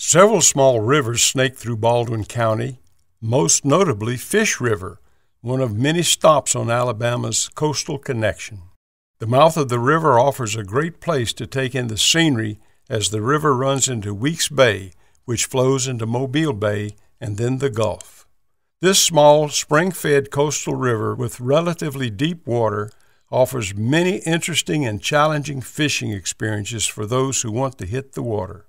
Several small rivers snake through Baldwin County, most notably Fish River, one of many stops on Alabama's coastal connection. The mouth of the river offers a great place to take in the scenery as the river runs into Weeks Bay, which flows into Mobile Bay and then the Gulf. This small, spring-fed coastal river with relatively deep water offers many interesting and challenging fishing experiences for those who want to hit the water.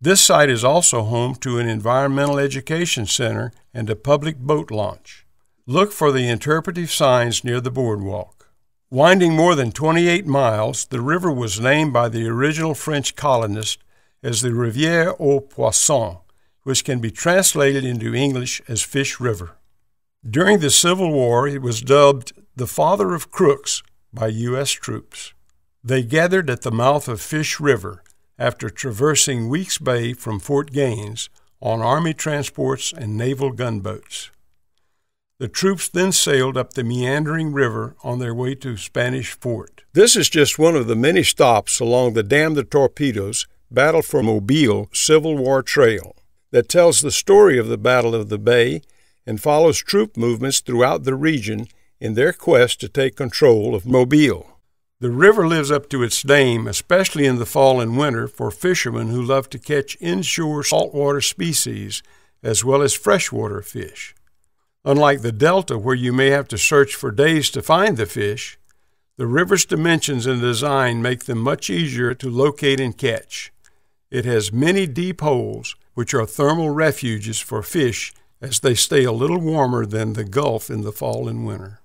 This site is also home to an environmental education center and a public boat launch. Look for the interpretive signs near the boardwalk. Winding more than 28 miles, the river was named by the original French colonists as the Rivière aux Poissons, which can be translated into English as Fish River. During the Civil War, it was dubbed the Father of Crooks by U.S. troops. They gathered at the mouth of Fish River after traversing Weeks Bay from Fort Gaines on Army transports and naval gunboats. The troops then sailed up the meandering river on their way to Spanish Fort. This is just one of the many stops along the Damn the Torpedoes Battle for Mobile Civil War Trail that tells the story of the Battle of the Bay and follows troop movements throughout the region in their quest to take control of Mobile. The river lives up to its name, especially in the fall and winter, for fishermen who love to catch inshore saltwater species as well as freshwater fish. Unlike the Delta, where you may have to search for days to find the fish, the river's dimensions and design make them much easier to locate and catch. It has many deep holes, which are thermal refuges for fish as they stay a little warmer than the Gulf in the fall and winter.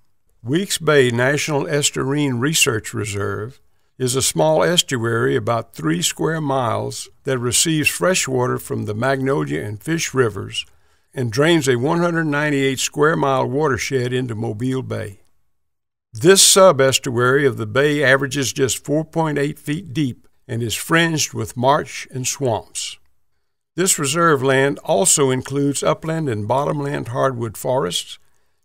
Weeks Bay National Estuarine Research Reserve is a small estuary about 3 square miles that receives fresh water from the Magnolia and Fish Rivers and drains a 198 square mile watershed into Mobile Bay. This sub-estuary of the bay averages just 4.8 feet deep and is fringed with marsh and swamps. This reserve land also includes upland and bottomland hardwood forests,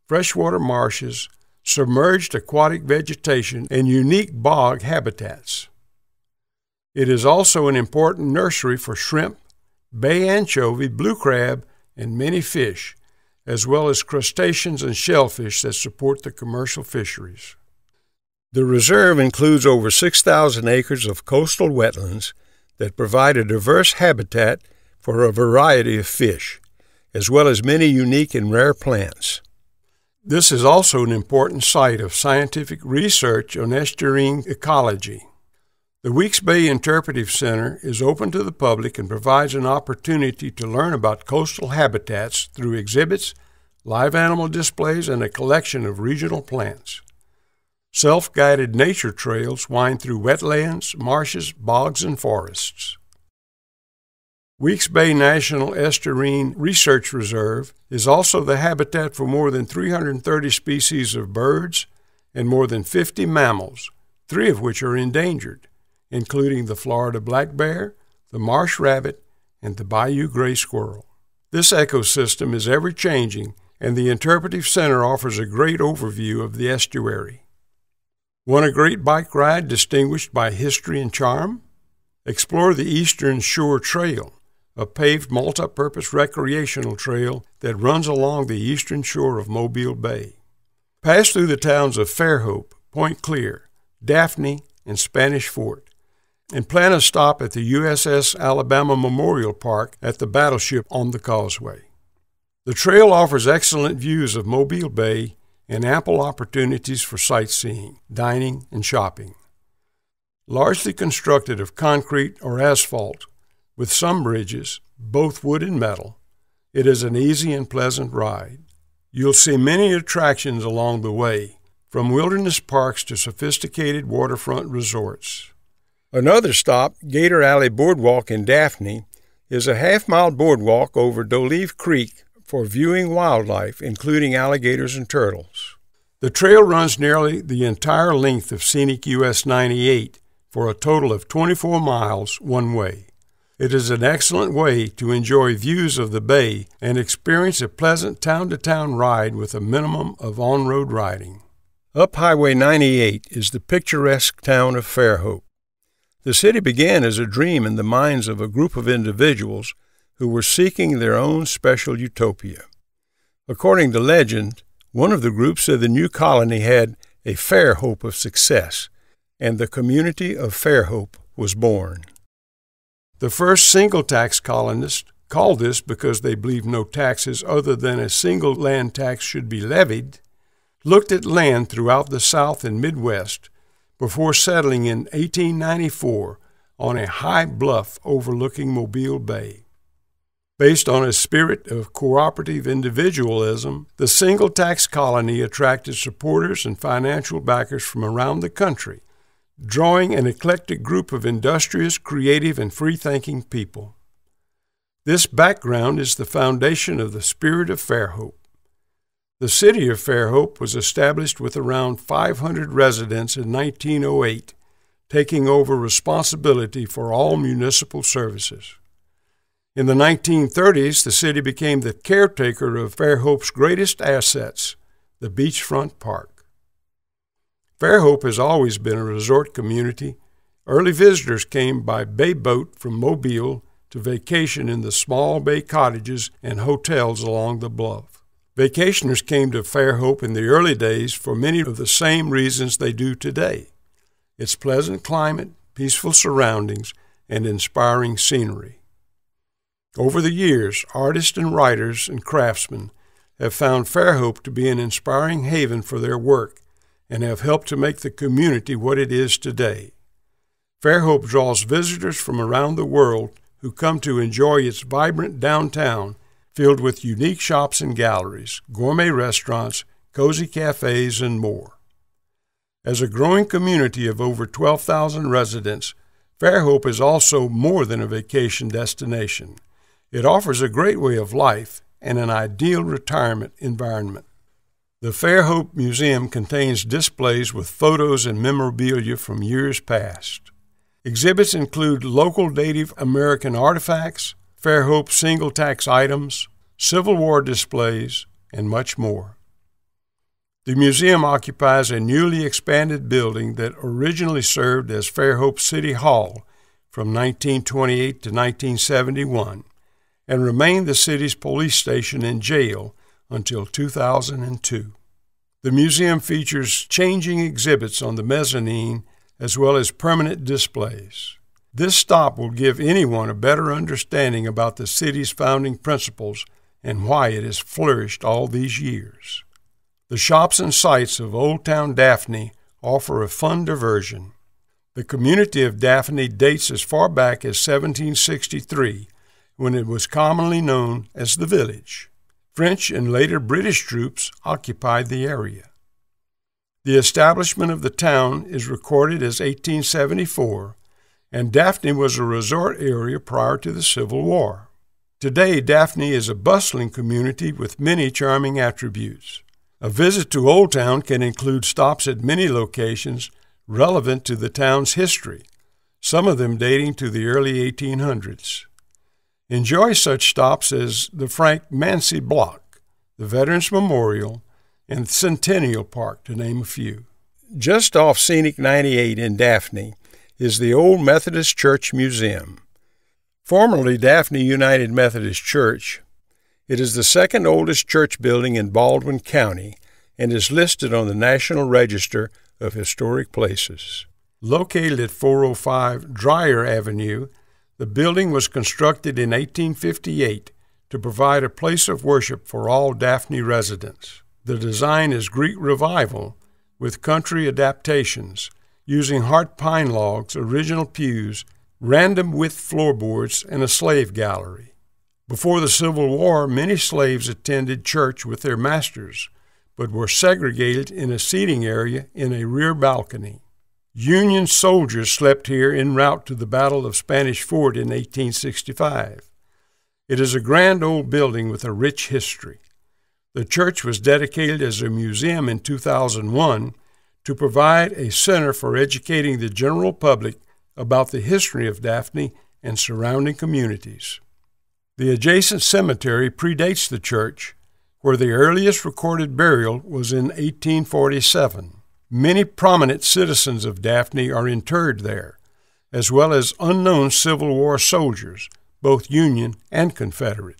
freshwater marshes, submerged aquatic vegetation, and unique bog habitats. It is also an important nursery for shrimp, bay anchovy, blue crab, and many fish, as well as crustaceans and shellfish that support the commercial fisheries. The reserve includes over 6,000 acres of coastal wetlands that provide a diverse habitat for a variety of fish, as well as many unique and rare plants. This is also an important site of scientific research on estuarine ecology. The Weeks Bay Interpretive Center is open to the public and provides an opportunity to learn about coastal habitats through exhibits, live animal displays, and a collection of regional plants. Self-guided nature trails wind through wetlands, marshes, bogs, and forests. Weeks Bay National Estuarine Research Reserve is also the habitat for more than 330 species of birds and more than 50 mammals, 3 of which are endangered, including the Florida black bear, the marsh rabbit, and the bayou gray squirrel. This ecosystem is ever-changing, and the Interpretive Center offers a great overview of the estuary. Want a great bike ride distinguished by history and charm? Explore the Eastern Shore Trail, a paved multi-purpose recreational trail that runs along the eastern shore of Mobile Bay. Pass through the towns of Fairhope, Point Clear, Daphne, and Spanish Fort, and plan a stop at the USS Alabama Memorial Park at the battleship on the causeway. The trail offers excellent views of Mobile Bay and ample opportunities for sightseeing, dining, and shopping. Largely constructed of concrete or asphalt, with some bridges, both wood and metal, it is an easy and pleasant ride. You'll see many attractions along the way, from wilderness parks to sophisticated waterfront resorts. Another stop, Gator Alley Boardwalk in Daphne, is a half-mile boardwalk over D'Olive Creek for viewing wildlife, including alligators and turtles. The trail runs nearly the entire length of scenic US 98 for a total of 24 miles one way. It is an excellent way to enjoy views of the bay and experience a pleasant town-to-town ride with a minimum of on-road riding. Up Highway 98 is the picturesque town of Fairhope. The city began as a dream in the minds of a group of individuals who were seeking their own special utopia. According to legend, one of the groups said the new colony had a fair hope of success, and the community of Fairhope was born. The first single-tax colonists called this because they believed no taxes other than a single land tax should be levied, looked at land throughout the South and Midwest before settling in 1894 on a high bluff overlooking Mobile Bay. Based on a spirit of cooperative individualism, the single-tax colony attracted supporters and financial backers from around the country, drawing an eclectic group of industrious, creative, and free-thinking people. This background is the foundation of the spirit of Fairhope. The city of Fairhope was established with around 500 residents in 1908, taking over responsibility for all municipal services. In the 1930s, the city became the caretaker of Fairhope's greatest assets, the beachfront park. Fairhope has always been a resort community. Early visitors came by bay boat from Mobile to vacation in the small bay cottages and hotels along the bluff. Vacationers came to Fairhope in the early days for many of the same reasons they do today: its pleasant climate, peaceful surroundings, and inspiring scenery. Over the years, artists and writers and craftsmen have found Fairhope to be an inspiring haven for their work and have helped to make the community what it is today. Fairhope draws visitors from around the world who come to enjoy its vibrant downtown filled with unique shops and galleries, gourmet restaurants, cozy cafes, and more. As a growing community of over 12,000 residents, Fairhope is also more than a vacation destination. It offers a great way of life and an ideal retirement environment. The Fairhope Museum contains displays with photos and memorabilia from years past. Exhibits include local Native American artifacts, Fairhope single-tax items, Civil War displays, and much more. The museum occupies a newly expanded building that originally served as Fairhope City Hall from 1928 to 1971 and remained the city's police station and jail until 2002. The museum features changing exhibits on the mezzanine as well as permanent displays. This stop will give anyone a better understanding about the city's founding principles and why it has flourished all these years. The shops and sights of Old Town Daphne offer a fun diversion. The community of Daphne dates as far back as 1763, when it was commonly known as the village. French and later British troops occupied the area. The establishment of the town is recorded as 1874, and Daphne was a resort area prior to the Civil War. Today, Daphne is a bustling community with many charming attributes. A visit to Old Town can include stops at many locations relevant to the town's history, some of them dating to the early 1800s. Enjoy such stops as the Frank Mancy Block, the Veterans Memorial, and Centennial Park, to name a few. Just off Scenic 98 in Daphne is the Old Methodist Church Museum. Formerly Daphne United Methodist Church, it is the second oldest church building in Baldwin County and is listed on the National Register of Historic Places. Located at 405 Dreyer Avenue, the building was constructed in 1858 to provide a place of worship for all Daphne residents. The design is Greek Revival with country adaptations, using heart pine logs, original pews, random width floorboards, and a slave gallery. Before the Civil War, many slaves attended church with their masters, but were segregated in a seating area in a rear balcony. Union soldiers slept here en route to the Battle of Spanish Fort in 1865. It is a grand old building with a rich history. The church was dedicated as a museum in 2001 to provide a center for educating the general public about the history of Daphne and surrounding communities. The adjacent cemetery predates the church, where the earliest recorded burial was in 1847. Many prominent citizens of Daphne are interred there, as well as unknown Civil War soldiers, both Union and Confederate.